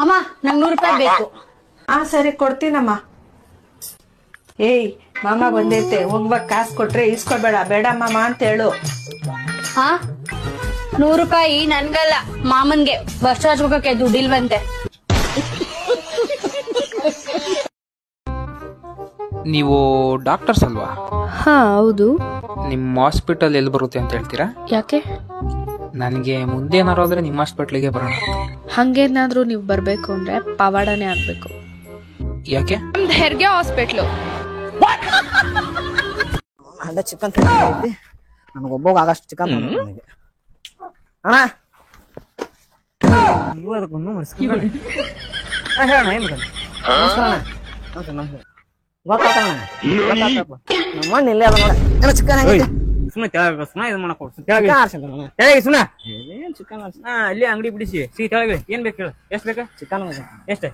ಅಮ್ಮ ನಂಗೆ 100 ರೂಪಾಯಿ ಬೇಕು. ಸರಿ ಕೊಡ್ತೀನಮ್ಮ. ಏಯ್ ಮಾಮ ಬಂದೈತೆ, ಹೋಗ್ಬೇಕು. ಕಾಸು ಕೊಟ್ರೆ ಇಸ್ಕೊಬೇಡ, ಬೇಡ ಮಾಮ ಅಂತ ಹೇಳು. 100 ರೂಪಾಯಿ ನನ್ಗಲ್ಲ, ಮಾಮನ್ಗೆ. ಬಸ್ ಚಾರ್ಜ್ ಹೋಗಕ್ಕೆ ದುಡ್ಡಿಲ್ವಂತೆ. ನೀವು ಡಾಕ್ಟರ್ಸ್ ಅಲ್ವಾ? ಹೌದು. ನಿಮ್ಮ ಹಾಸ್ಪಿಟಲ್ ಎಲ್ಲಿ ಬರುತ್ತೆ ಅಂತ ಹೇಳ್ತೀರಾ? ಯಾಕೆ? ನನಗೆ ಮುಂದೆ ಏನಾರು ಆದ್ರೆ ನಿಮ್ಮ ಹಾಸ್ಪಿಟ್ಲಿಗೆ ಬರೋಣ. ಹಂಗೇನಾದ್ರೂ ನೀವು ಬರ್ಬೇಕು ಅಂದ್ರೆ ಪವಾಡನೇ ಆಗ್ಬೇಕು. ಯಾಕೆ? ನಮ್ದು ಹೆರಿಗೆ ಹಾಸ್ಪಿಟ್ಲು. ಚಿಕನ್ ನನಗೊಬ್ಬ ಆಗಷ್ಟು ಚಿಕನ್ ಅಣ್ಣ ಅಲ್ಲಿ ಅಂಗಡಿ ಬಿಡಿಸಿ ಕೆಳಗೆ ಏನ್ ಬೇಕು ಹೇಳು. ಎಷ್ಟ್ ಬೇಕಾ ಚಿಕನ್? ಎಷ್ಟೇ?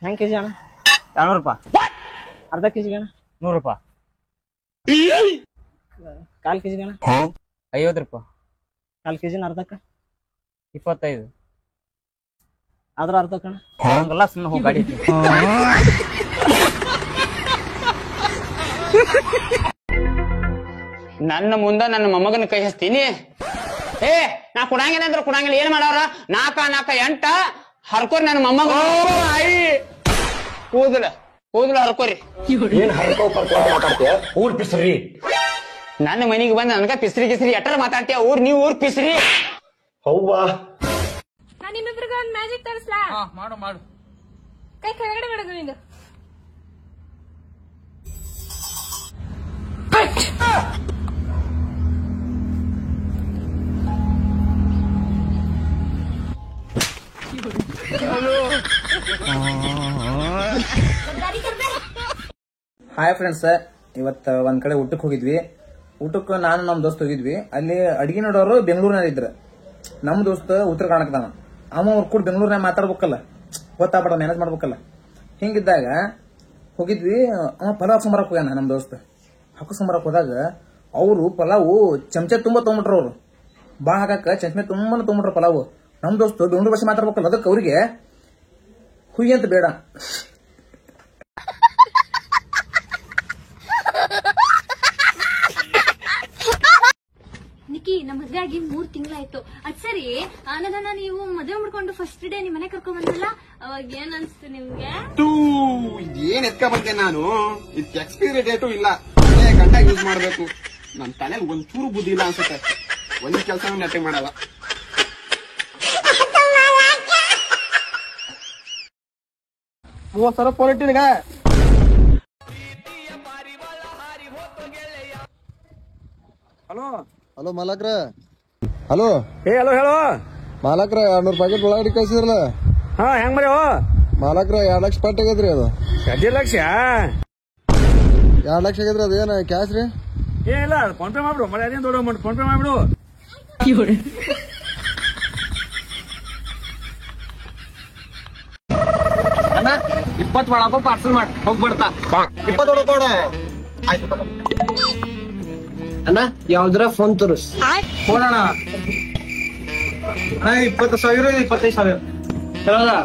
ಹೆಂಗ್ ಕೆಜಿ ಅಣ್ಣ? 200 ರೂಪಾಯಿ. ಅರ್ಧ ಕೆಜಿಗೆ ಅಣ್ಣ 100 ರೂಪಾಯಿ. 1/4 ಕೆಜಿಗೆ ಅಣ್ಣ 50 ರೂಪಾಯಿ. 1/4 ಕೆಜಿನ ಅರ್ಧಕ್ಕ 25. ಅದ್ರ ಅರ್ಧಕ್ಕಣ್ಣ ಹಂಗಲ್ಲ, ಸುಮ್ಮನೆ ಹೋಗಿ ಗಾಡಿ. ನನ್ನ ಮುಂದ ನನ್ನ ಮೊಮ್ಮಗನ ಕೈ ಹಚ್ತೀನಿ. ನಾ ಕುಡಂಗಿಲ್ಲ ಕುಡಂಗಿಲ್ಲ. ಏನ್ ಮಾಡವ್ರ? 4 8 ಹರ್ಕೋರಿ ನನ್ನ ಮೊಮ್ಮಗ. ಕೂದಲ ಹರ್ಕೋರಿ. ಊರ್ ಪಿಸ್ರಿ. ನನ್ನ ಮನಿಗೆ ಬಂದ ನನ್ಗ ಪಿಸ್ರಿ ಗಿಸ್ರಿ ಎಟ್ಟರ ಮಾತಾಡ್ತೀಯ? ನೀವು ಊರ್ ಪಿಸ್ರಿ. ಹೌವಾ? ನಾನು ನಿಮ್ಮಿಬ್ರಿಗೆ ಒಂದು ಮ್ಯಾಜಿಕ್ ತೋರಿಸ್ಲಾ? ಮಾಡು. ಕೈ ಕೆಳಗಡೆ ಮಾಡೋದು ನಿಂದು. ಹಾಯ್ ಫ್ರೆಂಡ್ಸ್, ಇವತ್ತು ಒಂದ್ ಕಡೆ ಊಟಕ್ಕೆ ಹೋಗಿದ್ವಿ. ಊಟಕ್ಕೆ ನಾನು ನಮ್ ದೋಸ್ತ್ ಹೋಗಿದ್ವಿ. ಅಲ್ಲಿ ಅಡಿಗೆ ನೋಡೋರು ಬೆಂಗಳೂರಿನಾರ ಇದ್ರ. ನಮ್ ದೋಸ್ತ್ ಉತ್ತರ ಕರ್ನಾಟಕದವ. ಅವ್ರು ಕೂಡ ಬೆಂಗಳೂರಿನಾಗ ಮಾತಾಡ್ಬೇಕಲ್ಲ, ಗೊತ್ತಾಗ್ಬೇಡ, ಮ್ಯಾನೇಜ್ ಮಾಡ್ಬೇಕಲ್ಲ. ಹಿಂಗಿದ್ದಾಗ ಹೋಗಿದ್ವಿ. ಅವ ಪಲಾವ್ ಹಾಕೊಂಬರಕ್ ಹೋಗ್ಯಾನ ನಮ್ ದೋಸ್ತ್. ಹಾಕೊಂಬರಕ್ ಹೋದಾಗ ಅವ್ರು ಪಲಾವು ಚಮಚೆ ತುಂಬಾ ತೊಗೊಂಬಿಟ್ರ. ಅವ್ರು ಬಾ ಹಾಕಕ್ಕ ಚಮಚೆ ತುಂಬಾ ತೊಗೊಂಬಿಟ್ರ ಪಲಾವು. ನಮ್ ದೋಸ್ತ್ ಬೆಂಗಳೂರು ಭಾಷೆ ಮಾತಾಡ್ಬೇಕಲ್ಲ, ಅದಕ್ಕೆ ಅವ್ರಿಗೆ ಹುಯ್ಯ ಅಂತ ಬೇಡ. ನಿಕ್ಕಿ, ನಮ್ಮ ಮದ್ವೆ ಆಗಿ 3 ತಿಂಗಳಾಯ್ತು. ಅದ್ ಸರಿ, ಅನ್ನದಾನ ನೀವು ಮದ್ವೆ ಮಾಡ್ಕೊಂಡು ಫಸ್ಟ್ ಡೇ ನಿಮ್ ಮನೆ ಕರ್ಕೊಂಡ್ ಬಂದ್ರಲ್ಲ, ಅವಾಗ ಏನ್ ಅನ್ಸ್ತು ನಿಮ್ಗೆ? ಏನ್ ಎತ್ಕ ಬಂದೆ ನಾನು? ಇದಕ್ಕೆ ಎಕ್ಸ್ಪೈರಿ ಡೇಟು ಇಲ್ಲ, ಗಂಟ ಯೂಸ್ ಮಾಡ್ಬೇಕು. ನನ್ ತಲೆಯಲ್ಲಿ ಒಂಚೂರು ಬುದ್ಧಿ ಇಲ್ಲ ಅನ್ಸುತ್ತೆ. ಒಂದ್ ಕೆಲಸ ನೆಟ್ಟೆ ಮಾಡಲ್ಲ. ಪೊಲಿಟಿಗ ಹಲೋ ಮಾಲಕ್ರ. ಹಲೋ ಹಲೋ ಹೇಳು ಮಾಲಕ್ರ, 200 ಪ್ಯಾಕೆಟ್ ಒಳಗಡೆ ಕಳ್ಸಿದ್ರಲ್ಲ. ಹೆಂಗ್ ಬರ್ಯೋ ಮಾಲಕ್ರ 2 ಲಕ್ಷ ಪಟ್ ಆಗೈತ್ರಿ. ಅದು 2 ಲಕ್ಷ? 2 ಲಕ್ಷ ಆಗೈತ್ರಿ. ಅದೇನ ಕ್ಯಾಶ್ ರೀ? ಏನಿಲ್ಲ, ಫೋನ್ ಪೇ ಮಾಡ್ಬಿಡು. ಮಳೆ ಅದೇನು ದೊಡ್ಡ ಅಮೌಂಟ್, ಫೋನ್ ಪೇ ಮಾಡ್ಬಿಡು. ಅಣ್ಣ 20 ಒಳಗ ಪಾರ್ಸಲ್ ಮಾಡಿ ಹೋಗ್ಬಿಡ್ತಾ. 20 ಒಳಗೋಡ ಅಣ್ಣ. ಯಾವ್ದ್ರ ಫೋನ್ ತೋರಿಸ್. ಫೋನ್ ಅಣ್ಣ 20,000 25,000 ಹೌದಾ?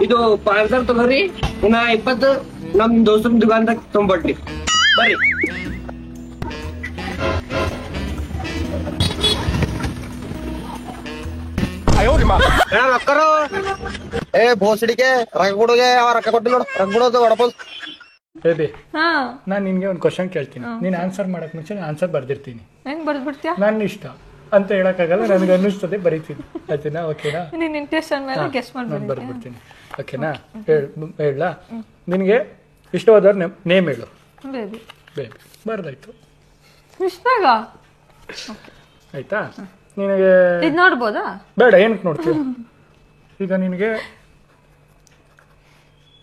ಇದು ಪಾರ್ಸಲ್ ತಗೋರಿ. ಇನ್ನ 20 ನಮ್ ದೋಸ್ತರ ದುಕಾನ್ದಾಗ ತೊಂಬಟ್ಟಿ ಬರ್ರಿ. ರೊಕ್ಕರು ಭೋಸಡಿಗೆ ರೊಕ್ಕ ಕೊಡುಗೆ. ರೊಕ್ಕ ಕೊಟ್ಟಿಲ್ಲ ನೋಡು, ರೊಕ್ಕ ಕೊಡೋದು ವಡಪಲ್. ಬೇಬಿ, ನಾನ್ ನಿನ್ಗೆ ಒಂದು ಕ್ವಶನ್ ಕೇಳ್ತೀನಿ. ನೀನ್ ಆನ್ಸರ್ ಮಾಡಕ್ ಮುಂಚೆ ಆನ್ಸರ್ ಬರ್ದಿರ್ತೀನಿ. ಹೆಂಗ್ ಬರ್ದ್ಬಿಡ್ತೀಯ? ನನ್ನ ಇಷ್ಟ ಅಂತ ಹೇಳಕ್ಕಾಗಲ್ಲ, ನನಗೆ ಅನ್ನಿಸ್ತದೆ ಬರೀತೀನಿ. ಆಯ್ತೇನಾ? ಓಕೆನಾ? ನಿನ್ ಇಂಟೆನ್ಷನ್ ಮೇಲೆ ಗೆಸ್ ಮಾಡ್ಬಿಡ್ತೀನಿ. ಬರ್ಬಿಡ್ತೀನಿ. ಓಕೆನಾ? ಹೇಳ. ನಿನಗೆ ಇಷ್ಟವಾದವ್ರ ನೇಮ್ ಹೇಳು. ಬೇಬಿ. ಬೇಬಿ ಬರ್ದಾಯ್ತು. ಕೃಷ್ಣಾಗ ಆಯ್ತಾ? ನಿನಗೆ ಇದ್ ನೋಡ್ಬೋದಾ? ಬೇಡ, ಏನಕ್ಕೆ ನೋಡ್ತೀಯ? ಈಗ ನಿನಗೆ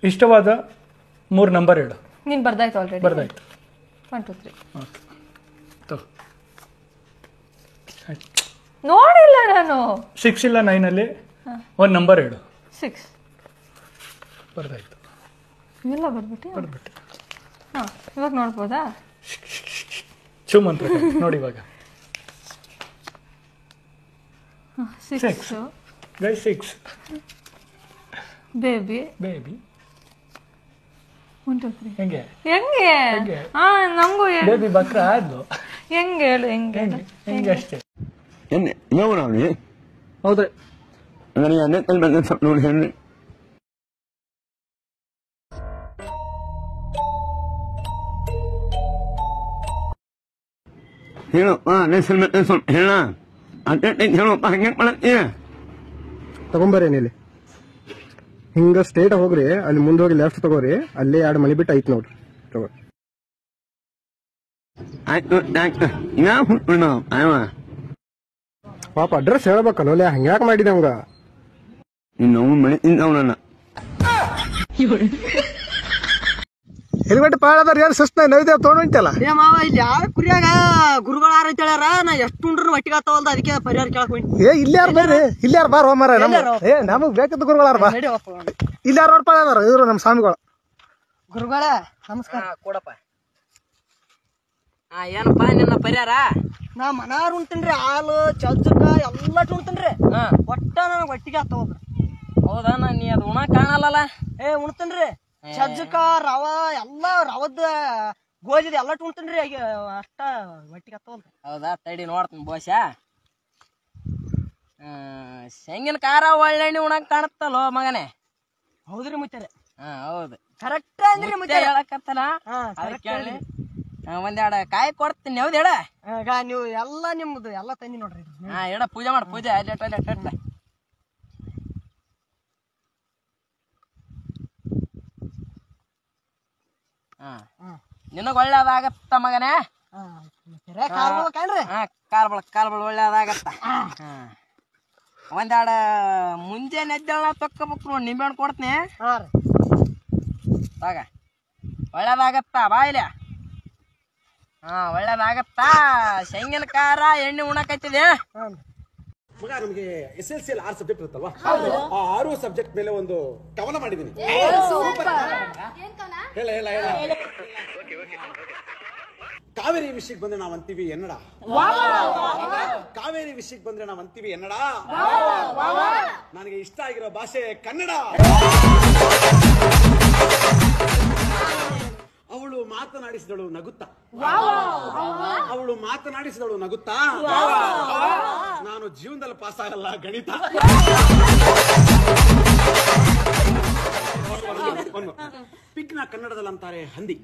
ಇಷ್ಟವಾದ 3 ನಂಬರ್ ಹೇಳು. ನೀನ್ ಬರ್ದಾಯ್ತು ಆಲ್ರೆಡಿ? ಬರ್ದಾಯ್ತು. 1 2 3. ಓಕೆ, ನೋಡಿಲ್ಲ ನಾನು. 6 ಇಲ್ಲ 9 ಅಲ್ಲಿ ಒಂದು ನಂಬರ್ ಹೇಳು. 6. ಬರ್ದಾಯ್ತು. ಇವೆಲ್ಲ ಬರ್ಬಿಟ್ಟೆ. ಇವಾಗ ನೋಡ್ಬೋದಾ? ಚುಮ್ ಅಂತ ನೋಡಿ ಇವಾಗ. 6 ಗೈ 6 ಬೇಬಿ ಬೇಬಿ 1 2 3 ಹೆಂಗೆ ಹೆಂಗೆ ಹಾ ನಂಗೂ ಬೇಬಿ ಬಕ್ರ ಆದ್ಲು ಹೆಂಗೆ ಹೇಳು ಹೆಂಗೆ ಹೆಂಗೆ ಅಷ್ಟೇ ಹೌದ್ರಿ ನೋಡಿ ಹೆಣ್ಣು ಹೇಳಪ್ಪ ಹೇಳ ಹೇಳಪ್ಪ ಹಂಗೆ ಮಾಡತ್ತೀಯ ತಗೊಂಬರ್ರಿ ಇಲ್ಲಿ ಹಿಂಗ ಸ್ಟ್ರೇಟ್ ಹೋಗ್ರಿ ಅಲ್ಲಿ ಮುಂದೆ ಹೋಗಿ ಲೆಫ್ಟ್ ತಗೋರಿ ಅಲ್ಲೇ 2 ಮನಿ ಬಿಟ್ಟು ಐತ್ ನೋಡ್ರಿ ತಗೋರಿ ಆಯ್ತು ಇನ್ನ ಪಾಪ ಅಡ್ರೆಸ್ ಹೇಳ್ಬೇಕಲ್ಲ ಹಂಗ್ಯಾಕ ಮಾಡಿದೆ ಅವಂಗ ಇನ್ನು ಮನೆ ತಿಂದವನನ್ನ ಹೆಲ್ಮೆಟ್ ಪಾಳದಾರ ಯಾರು ಸುಸ್ತ ನೈದೇವ್ ತೊಗೊಂಡಿಂತಲ್ಲ ಮಾವ ಇಲ್ಲಿ ಯಾರ ಕುರಿಯಾಗ ಗುರುಗಳ ಯಾರ ಹೇಳ್ಯಾರ ನಾ ಎಷ್ಟು ಉಂಡ್ರು ಒಟ್ಟಿಗೆ ಆತವಲ್ದ ಅದಕ್ಕೆ ಪರಿಹಾರ ಕೇಳಕ್ ಇಲ್ಲಿ ಯಾರು ಬರ್ರಿ ಇಲ್ಲಿ ಯಾರು ಬಾರ ಹೋಮಾರ ನಮಗ್ ಬೇಕಿದ್ದ ಗುರುಗಳಾರ ಬಾ ಇಲ್ಲಿ ಯಾರು ನೋಡ್ಪಾಳ ಅದಾರ ಇವ್ರು ನಮ್ಮ ಸ್ವಾಮಿಗಳು ಗುರುಗಳ ನಮಸ್ಕಾರ ಕೊಡಪ್ಪ ಏನಪ್ಪಾ ನಿನ್ನ ಪರಿಹಾರ ನಾ ಮನಾರ್ ಉಣ್ತೀನ್ರಿ ಹಾಲು ಚಜ್ಜಕ ಎಲ್ಲ ಉಣ್ತೀನ್ರಿ ಒಟ್ಟ ನನಗ್ ಒಟ್ಟಿಗೆ ಆತವಲ್ರಿ ಹೌದಾ ನೀ ಅದು ಉಣ ಕಾಣಲ್ಲ ಉಣ್ತೀನ್ರಿ ಚಜ್ಜಕ ರವ ಎಲ್ಲ ರವದ ಗೋಜಿದ ಎಲ್ಲ ಉಣ್ತೀನ್ರಿ ಅಷ್ಟ ಒಟ್ಟಿಗೆ ಆತವಲ್ರಿ ಹೌದಾ ತಡಿ ನೋಡ್ತೀನಿ ಬೋಸ ಶೇಂಗಿನ ಖಾರ ಒಳ್ಳೆಣ್ಣೆ ಉಣಕ್ ಕಾಣತ್ತಲ್ಲೋ ಮಗನೇ ಹೌದ್ರಿ ಮುತ್ತಾರೆ ಹೌದು ಕರೆಕ್ಟ್ ಅಂದ್ರಿ ಮುತ್ತೆ ಹೇಳಕತ್ತಲ್ಲ ಕೇಳಿ ಒಂದೆರಡು ಕಾಯಿ ಕೊಡ್ತೀನಿ ಯಾವ್ದು ಹೇಳ ನೀವು ಎಲ್ಲ ನಿಮ್ದು ಎಲ್ಲ ತಂದಿ ನೋಡ್ರಿ ಎಡ ಪೂಜೆ ಮಾಡಿ ಪೂಜೆ ಅಲ್ಲ ನಿನಗ್ ಒಳ್ಳೇದಾಗತ್ತ ಮಗನೇ ಕಾಲ್ ಒಳ್ಳೇದಾಗತ್ತ ಒಂದೆರಡು ಮುಂಜಾನೆ ಎದ್ದೇಳ ತೊಕ್ಕೋಬೇಕು ನೋಡಿ ನಿಂಬೆಹಣ್ಣು ಕೊಡ್ತೀನಿ ಆಗ ಒಳ್ಳೇದಾಗತ್ತ ಬಾಯಿಲೆ ಒಳ್ಳೇದಾಗತ್ತಾ ಶೇಂಗಿನ ಖಾರ ಎಣ್ಣೆ ಉಣಕೈತಿದೆ ಮಗ ನಮಗೆ SSLC 6 ಸಬ್ಜೆಕ್ಟ್ ಇರುತ್ತಲ್ವಾ ಆ 6 ಸಬ್ಜೆಕ್ಟ್ ಮೇಲೆ ಒಂದು ಕವನ ಮಾಡಿದೀನಿ ಹೇಳ ಕಾವೇರಿ ವಿಷಯಕ್ಕೆ ಬಂದ್ರೆ ನಾವ್ ಅಂತೀವಿ ಎನ್ನಡ ಕಾವೇರಿ ವಿಷಯಕ್ಕೆ ಬಂದ್ರೆ ನಾವ್ ಅಂತೀವಿ ಎನ್ನಡ ನನಗೆ ಇಷ್ಟ ಆಗಿರೋ ಭಾಷೆ ಕನ್ನಡ ಅವಳು ಮಾತನಾಡಿಸಿದಳು ನಗುತ್ತಾ ಅವಳು ಮಾತನಾಡಿಸಿದಳು ನಗುತ್ತಾ ನಾನು ಜೀವನದಲ್ಲಿ ಪಾಸ್ ಆಗಲ್ಲ ಗಣಿತ ಪಿಗ್ನ ಕನ್ನಡದಲ್ಲಂತಾರೆ ಹಂದಿ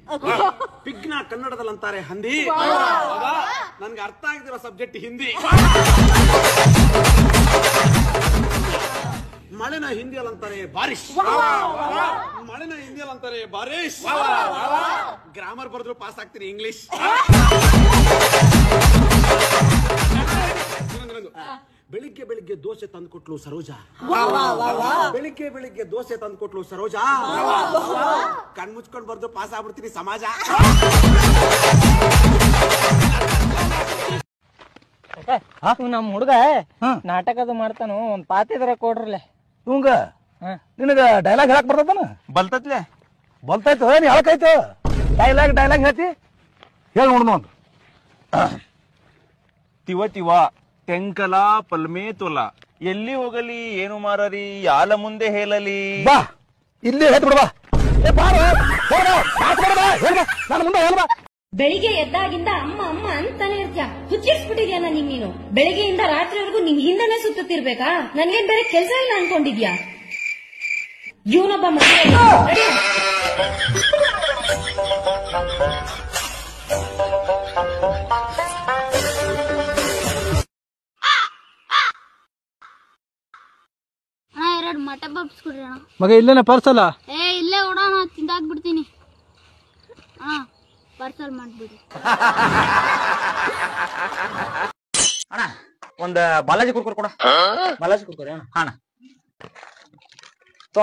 ಪಿಗ್ನ ಕನ್ನಡದಲ್ಲಂತಾರೆ ಹಂದಿ ನನ್ಗೆ ಅರ್ಥ ಆಗದಿರೋ ಸಬ್ಜೆಕ್ಟ್ ಹಿಂದಿ ಮಳೆನ ಹಿಂದಿಯಲ್ಲಂತಾರೆ ಬಾರಿಶ್ ಮಳೆನ ಹಿಂದಿಯಲ್ಲಂತಾರೆ ಬಾರಿಶ್ ಗ್ರಾಮರ್ ಬರೆದ್ರು ಪಾಸ್ ಆಗ್ತೀನಿ ಇಂಗ್ಲಿಷ್ ಬೆಳಿಗ್ಗೆ ಬೆಳಿಗ್ಗೆ ದೋಸೆ ತಂದ್ಕೊಟ್ಲು ಸರೋಜಾ ಬೆಳಿಗ್ಗೆ ದೋಸೆ ತಂದ್ಕೊಟ್ಲು ಸರೋಜಾ ಕಣ್ಮುಚ್ಕೊಂಡ್ ಬರ್ದು ಪಾಸ್ ಆಗ್ಬಿಡ್ತೀನಿ ಸಮಾಜ ನಮ್ ಹುಡುಗ ನಾಟಕದ ಮಾಡ್ತಾನು ಒಂದ್ ಪಾತಿದ್ರ ಕೊಡ್ರಲೆ ಇವಂಗ ನಿನಗ ಡೈಲಾಗ್ ಹೇಳಕ್ ಬರ್ತದನ ಬಲ್ತತ್ಲೆ ಬಲ್ತಾಯ್ತು ನೀ ಹೇಳಕಾಯ್ತು ಡೈಲಾಗ್ ಹೇಳ್ತಿ ಹೇಳಿ ನೋಡ್ನು ಒಂದು ತಿವ ತಿವ ತೆಂಕಲ ಪಲ್ಮೆ ತೊಲ ಎಲ್ಲಿ ಹೋಗಲಿ ಏನು ಮಾರರಿ ಯಾಲ ಮುಂದೆ ಹೇಳಲಿ ಬಾ ಇಲ್ಲಿ ಹೇಳ್ತು ಬಿಡಬಾ ನಾನು ಮುಂದೆ ಹೇಳ್ಬಾ ಬೆಳಿಗ್ಗೆ ಎದ್ದಾಗಿಂದ ಅಮ್ಮ ಅಮ್ಮ ಅಂತಾನೆ ಇರ್ತೀಯ ಹುಚ್ಚಿಸ್ಬಿಟ್ಟಿದ್ಯಾ ನೀನು ಬೆಳಿಗ್ಗೆಯಿಂದ ರಾತ್ರಿವರೆಗೂ ನಿನ್ ಹಿಂದೆನೆ ಸುತ್ತಿರ್ಬೇಕಾ ನನ್ಗೇನ್ ಬೇರೆ ಕೆಲ್ಸ ಇಲ್ಲ ಅನ್ಕೊಂಡಿದ್ಯಾ ಇವನೊಬ್ಬ ಎರಡು ಮಟ ಬಾಬ್ಸ್ ಕೊಡ್ರಿ ಅಣ್ಣ ಮಗ ಇಲ್ಲೇನ ಪರ್ಸಲ್ಲ ಇಲ್ಲೇ ಓಡೋಣ ತಿಂದಾಕ್ಬಿಡ್ತೀನಿ ಪಾರ್ಸಲ್ ಮಾಡ್ಬಿಡಿ ಅಣ್ಣ ಒಂದ್ ಬಾಲಾಜಿ ಕುರ್ಕುರ್ ಕೊಡ ಬಾಲಾಜಿ ಕುರ್ಕುರ್ ಅಣ್ಣ ತೋ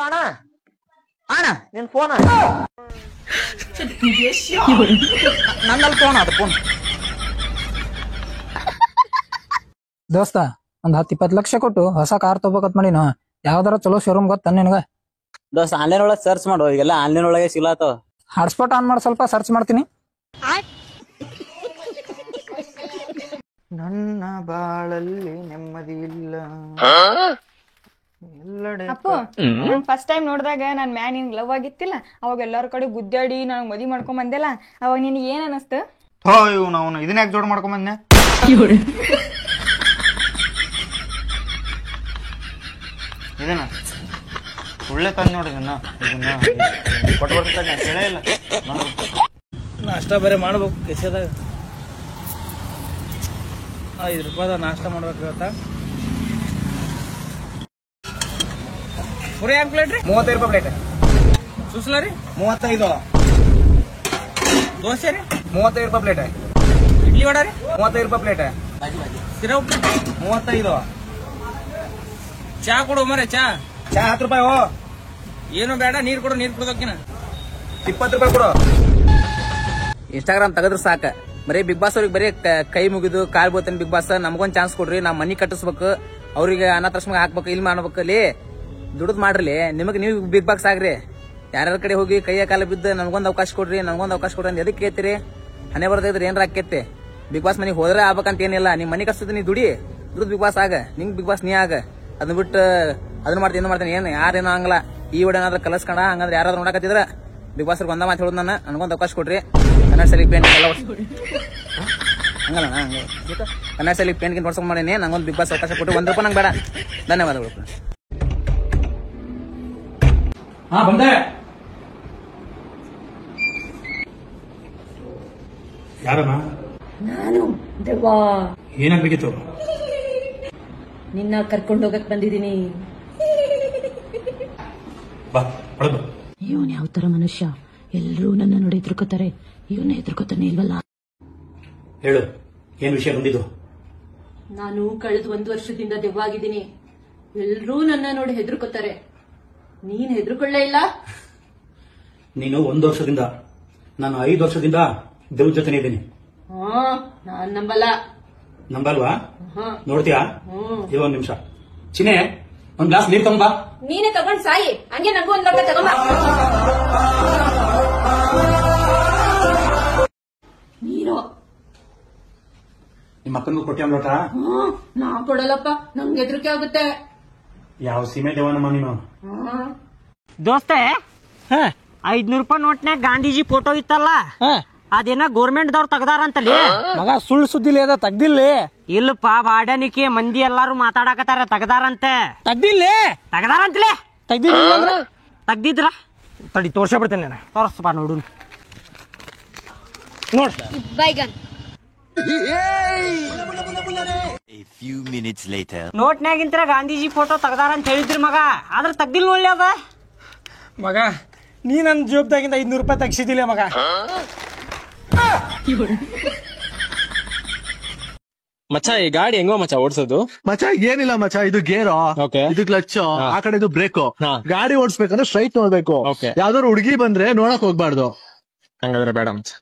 ಅಣ್ಣ ಅಣ್ಣ ನಿನ್ ಫೋನ್ ನನ್ನಲ್ಲಿ ಫೋನ್ ಅದು ಫೋನ್ ದೋಸ್ತ ಒಂದ್ 10-20 ಲಕ್ಷ ಕೊಟ್ಟು ಹೊಸ ಕಾರ್ ತಗೋಬೇಕಂತ ಮಾಡಿನ ಯಾವ್ದಾರ ಚಲೋ ಶೋರೂಮ್ ಗೊತ್ತ ನಿನಗ ದೋಸ್ತ ಆನ್ಲೈನ್ ಒಳಗೆ ಸರ್ಚ್ ಮಾಡು ಈಗೆಲ್ಲ ಆನ್ಲೈನ್ ಒಳಗೆ ಸಿಗ್ಲಾತವ ಹಾಟ್ಸ್ಪಾಟ್ ಆನ್ ಮಾಡಿ ಸ್ವಲ್ಪ ಸರ್ಚ್ ಮಾಡ್ತೀನಿ ನನ್ನ ಬಾಳಲ್ಲಿ ನೆಮ್ಮದಿ ಇಲ್ಲ ಎಲ್ಲಡೆ ಅಪ್ಪು ಫಸ್ಟ್ ಟೈಮ್ ನೋಡಿದಾಗ ನನ್ ಮ್ಯಾನ್ ನಿನ್ ಲವ್ ಆಗಿತ್ತಿಲ್ಲ, ಅವಾಗ ಎಲ್ಲಾರ ಕಡೆ ಗುದ್ದಾಡಿ ನನಗ್ ಮದ್ವಿ ಮಾಡ್ಕೊಂಡ್ ಬಂದೆಲ್ಲ, ಅವಾಗ ನಿನಗೆ ಏನ್ ಅನಸ್ತು? ಇವ್ನು ಅವನು ಇದನ್ನ ಯಾಕೆ ಜೋಡ್ ಮಾಡ್ಕೊಂಡ್ ಬಂದೆ? ಇದನ್ನ ಒಳ್ಳೆ ತಂದ್ ನೋಡಿ ಇದನ್ನ ಕೊಟ್ಟು ಬರ್ತಾನೆ ಕೇಳೇ ಇಲ್ಲ. ನಾಷ್ಟ ಬೇರೆ ಮಾಡ್ಬೇಕು ಕೆಸದಾಗ. 5 ರೂಪಾಯಿದ ನಾಷ್ಟ ಮಾಡ್ಬೇಕು ಇವತ್ತ. ಪುರಿ 35 ರೂಪಾಯಿ ಪ್ಲೇಟ್. ಸುಸ್ಲ ರೀ 35. ದೋಸೆ ರೀ 35 ರೂಪಾಯಿ ಪ್ಲೇಟ್. ಇಡ್ಲಿ ವಡ ರೀ 35 ರೂಪಾಯಿ ಪ್ಲೇಟ್. ಸಿರಾ ಉಪ್ಪಿಟ್ಟು 35. ಚಾ ಕೊಡು ಮರೆ ಚಾ 10 ರೂಪಾಯಿ. ಏನು ಬೇಡ, ನೀರ್ ಕೊಡು, ನೀರ್ ಕುಡ್ದಕ್ಕಿನ 20 ರೂಪಾಯಿ ಕೊಡು. ಇನ್ಸ್ಟಾಗ್ರಾಮ್ ತೆಗದ್ರ ಸಾಕ, ಬರೀ ಬಿಗ್ ಬಾಸ್ ಅವ್ರಿಗೆ ಬರೀ ಕೈ ಮುಗಿದು ಕಾಲ್ ಬೋತನ್ ಬಿಗ್ ಬಾಸ್ ನಮಗೊಂದ್ ಚಾನ್ಸ್ ಕೊಡ್ರಿ, ನಾವ್ ಮನಿ ಕಟ್ಟಿಸ್ಬೇಕು, ಅವ್ರಿಗೆ ಅನಾಥಾಶ್ರಮ ಹಾಕ್ಬೇಕು, ಇಲ್ಲಿ ಮಾಡ್ಬೇಕು, ಅಲ್ಲಿ ದುಡ್ದು ಮಾಡ್ರಿ, ನಿಮಗ್ ನೀವು ಬಿಗ್ ಬಾಸ್ ಆಗ್ರಿ. ಯಾರ್ಯಾರ ಕಡೆ ಹೋಗಿ ಕೈಯ ಕಾಲ ಬಿದ್ದು ನಮಗೊಂದ್ ಅವಕಾಶ ಕೊಡ್ರಿ ಅಂತ ಎದಕ್ಕೆ ಕೇಳ್ತೀರಿ? ಹಣೆ ಬರ್ದಿದ್ರೆ ಏನ್ರ ಆಕೈತಿ? ಬಿಗ್ ಬಾಸ್ ಮನಿಗೆ ಹೋದ್ರೆ ಆಗ್ಬೇಕಂತ ಏನಿಲ್ಲ, ನಿಮ್ ಮನಿ ಕಟ್ಸಿದ್ ನೀ ದುಡ್ದು ಬಿಗ್ ಬಾಸ್ ಆಗ, ನಿಂಗ್ ಬಿಗ್ ಬಾಸ್ ನೀ ಆಗ. ಅದನ್ನ ಬಿಟ್ಟು ಅದನ್ನ ಮಾಡ್ತೀನಿ ಏನ್ ಯಾರೇನೋ ಹಂಗಲ್ಲ. ಈ ವಿಡಿಯೋ ಏನಾದ್ರು ಕಲಸ್ಕೊಂಡ ಹಂಗಂದ್ರೆ ಯಾರಾದ್ರೂ ನೋಡಕತ್ತಿದ್ರ ಬಿಗ್ ಬಾಸ್ ಒಂದ ಮಾತು ಹೇಳುದು, ನನಗೊಂದು ಅವಕಾಶ ಕೊಡ್ರಿ. ಕನ್ನಡ ಸಲಿಗೆ ಪೇಂಟ್ ಎಲ್ಲ ಹಂಗಲ್ಲ ಕನ್ನಡ ಸಲಿಗೆ ಪೇಂಟ್ ಹೊಡ್ಸ್ಕೊಂಡ್ ಮಾಡೀನಿ, ನಂಗೊಂದು ಬಿಗ್ ಬಾಸ್ ಅವಕಾಶ ಕೊಟ್ಟು 1 ರೂಪಾಯಿ ನಂಗೆ ಬೇಡ. ಧನ್ಯವಾದಗಳು. ಬಂದೆ. ಯಾರಮ್ಮ? ನಾನು ದೆವ್ವಾ. ಏನಾಗ್ಬೇಕಿತ್ತು? ನಿನ್ನ ಕರ್ಕೊಂಡು ಹೋಗಕ್ ಬಂದಿದ್ದೀನಿ. ಇವನ್ ಯಾವ ತರ ಮನುಷ್ಯ? ಎಲ್ರೂ ನನ್ನ ನೋಡಿ ಹೆದರ್ಕೋತಾರೆ, ಇವನ್ನ ಹೆದರ್ಕೋತಾನೆ ಇಲ್ವಲ್ಲ? ಹೇಳು, ಏನ್ ವಿಷಯ ಬಂದಿದ್ದು? ನಾನು ಕಳೆದ 1 ವರ್ಷದಿಂದ ದೆವ್ವಾಗಿದ್ದೀನಿ. ಎಲ್ರೂ ನನ್ನ ನೋಡಿ ಹೆದರ್ಕೋತಾರೆ, ನೀನ್ ಹೆದರ್ಕೊಳ್ಳೇ ಇಲ್ಲ. ನೀನು 1 ವರ್ಷದಿಂದ, ನಾನು 5 ವರ್ಷದಿಂದ ದೇವ್ರ ಜೊತೆನೇ ಇದ್ದೀನಿ. ನಾನ್ ನಂಬಲ್ಲ. ನಂಬಲ್ವಾ? ನೋಡ್ತೀಯಾ? ಇದು 1 ನಿಮಿಷ. ಚಿನ್ನೆ, 1 ಗ್ಲಾಸ್ ನೀರ್ ತಗೊಂಬಾ. ನೀನೇ ತಗೊಂಡ್ ಸಾಯಿ, ಹಂಗೆ ನಂಗೂ 1 ಲೋಟ ತಗೊಂಬ. ನೀನು ನಿಮ್ಮ ಅಕ್ಕನಿಗೂ ಕೊಟ್ಟಿ 1 ಲೋಟ? ನಾ ಕೊಡಲ್ಲಪ್ಪ, ನಂಗೆ ಹೆದರಿಕೆ ಆಗುತ್ತೆ. ಯಾವ ಸೀಮೆ ದೇವನಮ್ಮ ನೀನು? ದೋಸ್ತೆ, 500 ರೂಪಾಯಿ ನೋಟ್ನ್ಯಾಗ ಗಾಂಧೀಜಿ ಫೋಟೋ ಇತ್ತಲ್ಲ, ಅದೇನ ಗೋರ್ಮೆಂಟ್ ದವ್ರು ತೆಗ್ದಾರಂತಲ್ಲಿ. ಮಗ ಸುಳ್ಳು ಸುದ್ದಿಲ್ಲ, ಅದ ತೆಗ್ದಿಲ್ಲ. ಇಲ್ಲಪ್ಪ, ಬಾಡನಿಕೆ ಮಂದಿ ಎಲ್ಲಾರು ಮಾತಾಡಕತ್ತಾರ, ತೆಗ್ದಾರಂತೆ. ತೆಗ್ದಾರಂತಲೇ. ತೆಗ್ದಿದ್ರ ತಡಿ ತೋರ್ಸ ಬಿಡ್ತೇನೆ ನಾನು. ತೋರ್ಸಪ್ಪ ನೋಡು. ನೋಡ್ ನೋಟ್ನ್ಯಾಗಿಂತ ಗಾಂಧೀಜಿ ಫೋಟೋ ತೆಗ್ದಾರಂತ ಹೇಳಿದ್ರಿ ಮಗ, ಆದ್ರ ತೆಗ್ದಿಲ್ಲ ನೋಡ್ಲಿ ಅದ. ಮಗ ನೀ ನನ್ನ ಜೋಬ್ದಾಗಿಂದ 500 ರೂಪಾಯಿ ತೆಗ್ಸಿದಿಲ್ಲ ಮಗ. ಮಚ್ಚ, ಈ ಗಾಡಿ ಹೆಂಗೋ ಮಚ್ಚ ಓಡಿಸೋದು? ಮಚ್ಚ ಏನಿಲ್ಲ ಮಚ್ಚ, ಇದು ಗೇರು, ಇದು ಕ್ಲಚ್, ಆ ಕಡೆ ಇದು ಬ್ರೇಕು. ಗಾಡಿ ಓಡಿಸ್ಬೇಕಂದ್ರೆ ಸ್ಟ್ರೈಟ್ ನೋಡ್ಬೇಕು. ಯಾವ್ದಾದ್ರು ಹುಡುಗಿ ಬಂದ್ರೆ ನೋಡಕ್ ಹೋಗ್ಬಾರ್ದು. ಹಂಗಾದ್ರೆ ಬೇಡ ಮಚ್ಚ.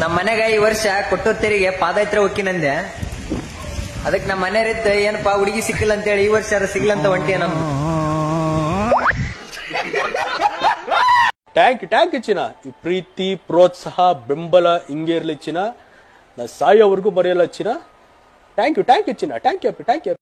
ನಮ್ಮ ಮನೆಗ ಈ ವರ್ಷ ಕೊಟ್ಟೂರ್ ತೆರಿಗೆ ಪಾದಯಾತ್ರೆ ಹೋಗಿನಂದೆ. ಅದಕ್ಕೆ ನಮ್ಮ ಮನೆಯವ್ರಿದ್ದ ಏನಪ್ಪಾ ಹುಡುಗಿ ಸಿಕ್ಕಿಲ್ಲ ಅಂತೇಳಿ ಈ ವರ್ಷ ಸಿಗ್ಲಂತ ಒಂಟಿ ನಮ್ದು. ಟ್ಯಾಂಕ್ ಚಿನ್ನ, ಈ ಪ್ರೀತಿ ಪ್ರೋತ್ಸಾಹ ಬೆಂಬಲ ಹಿಂಗೆ ಇರ್ಲಿ ಚಿನ್ನ, ನಾ ಸಾಯೋವರೆಗೂ ಬರೆಯಲ್ಲ ಚಿನ್ನ. ಥ್ಯಾಂಕ್ ಯು ಚಿನ್ನ, ಥ್ಯಾಂಕ್ ಯು.